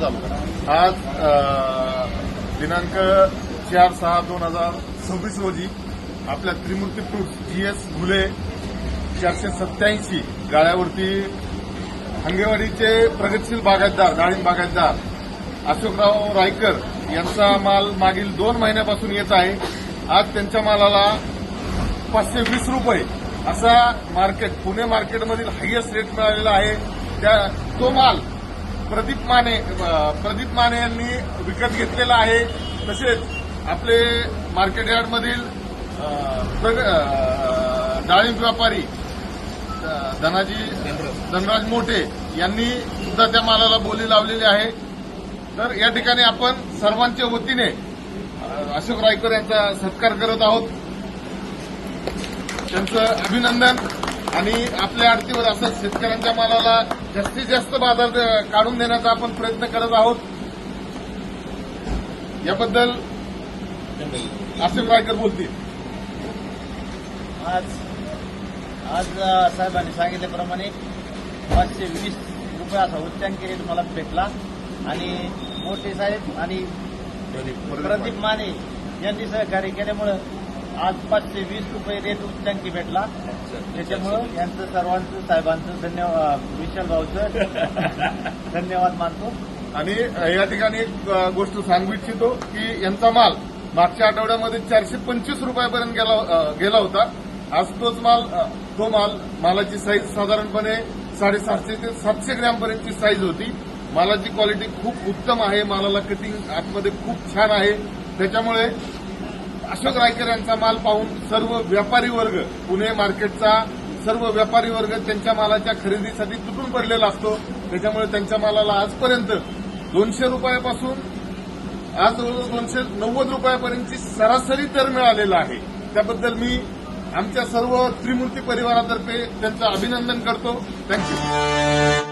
आज दिनांक 4/6/2026 रोजी आपल्या त्रिमूर्ती फ्रूट्स GS घुले 487 गाळ्यावरती हंगेवाडीचे प्रगतशील बागायतदार डाळिंब बागायतदार अशोकराव रायकर यांचा माल मागील 2 महिन्यापासून येत आहे. आज त्यांच्या मालाला 520 रुपये असा मार्केट पुणे मार्केटमधील हायेस्ट रेट मिळालेला आहे. तो माल प्रदीप माने यांनी विकत घेतलेला आहे. तसेच आपले मार्केट यार्डमधील डाळिंब व्यापारी धनराज मोठे यांनी सुद्धा त्या मालाला बोली लावलेली आहे. तर या ठिकाणी आपण सर्वांच्या वतीने अशोक रायकर यांचा सत्कार करत आहोत. त्यांचं अभिनंदन आणि आपल्या आडतीवर असंच शेतकऱ्यांच्या मालाला जास्तीत जास्त बाजार काढून देण्याचा आपण प्रयत्न करत आहोत. याबद्दल अशोक रायकर बोलतील. आज साहेबांनी सांगितल्याप्रमाणे 520 रुपये असा उच्चांकी रेट मला भेटला आणि मोठे साहेब आणि प्रदीप माने यांनी सहकार्य केल्यामुळं आज 520 रुपये रेट उच्चांकी भेटला. त्याच्यामुळं यांचं सर्वांचं साहेबांचं धन्यवाद, विशाल भाऊचं धन्यवाद मानतो. आणि या ठिकाणी एक गोष्ट सांगू इच्छितो की यांचा माल मागच्या आठवड्यामध्ये 425 रुपयापर्यंत गेला होता. आज तो मालाची साईज साधारणपणे 750 ते 700 ग्रॅमपर्यंतची साईज होती. मालाची क्वालिटी खूप उत्तम आहे. मालाला कटिंग आतमध्ये खूप छान आहे. त्याच्यामुळे अशोक रायकर यांचा माल पाहून सर्व व्यापारी वर्ग, पुणे मार्केटचा सर्व व्यापारी वर्ग त्यांच्या मालाच्या खरेदीसाठी तुटून पडलेला असतो. त्याच्यामुळे त्यांच्या मालाला आजपर्यंत 200 रुपयापासून आज जवळजवळ 290 रुपयापर्यंतची सरासरी दर मिळालेला आहे. त्याबद्दल मी आमच्या सर्व त्रिमूर्ती परिवारातर्फे त्यांचं अभिनंदन करतो. थँक्यू.